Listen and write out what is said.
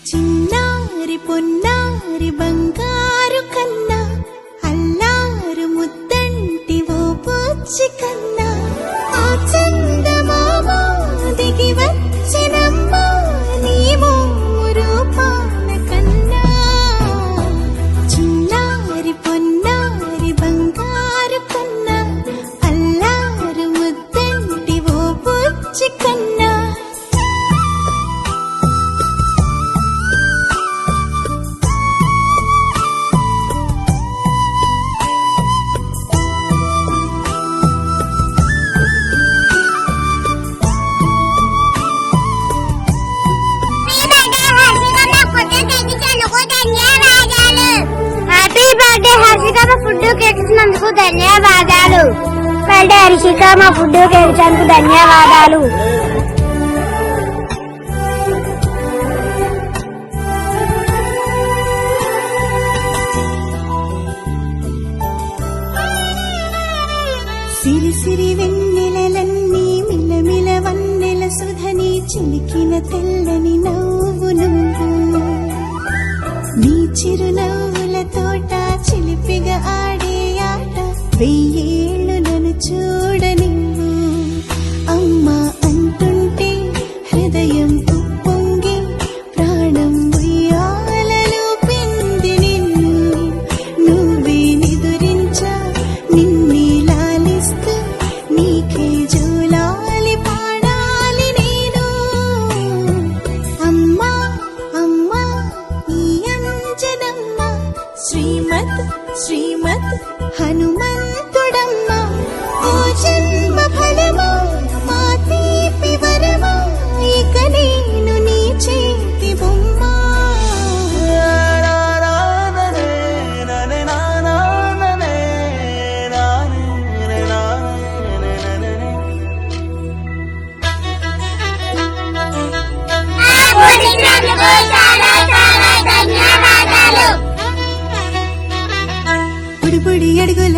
చిన్నారి పొన్నారి బంగారు కన్నా అల్లారు ముద్దంటి ఓ పూచి కన్నా ఆ చందమామ దిగి వచ్చినమ్మ నీ రూపాల కన్నా చిన్నారి పొన్నారి బంగారు కన్నా అల్లారు ముద్దంటి ఓ పూచి కన్నా హ్యాపీ బర్త్డే హర్షిక, మా ఫుడ్ కేకిచ్చినందుకు ధన్యవాదాలు. బర్త్డే హర్షిక, మా ఫుడ్ కేకిచ్చినందుకు ధన్యవాదాలు. సిరి సిరి వెన్నెలలన్నీ మిలమిల వన్నెల సుధని చిలికిన తెల్లని నవ్వు నువ్వు నీ చిరునవ్వుల తోట చిలిపిగా ఆడే ఆట వెయ్యేళ్ళు నన్ను చూడనివ్వు అమ్మా అంటుంటే హృదయం ఉప్పొంగి ప్రాణం ఉయ్యాలలో పిండి నిన్ను నువ్వే నిదురించా నిన్నే లాలిస్తూ నీకే జోలాలి పాడాలి నేను అమ్మా అమ్మా ఈ అంజనమ్మ శ్రీమత్ శ్రీమత్ హనుమ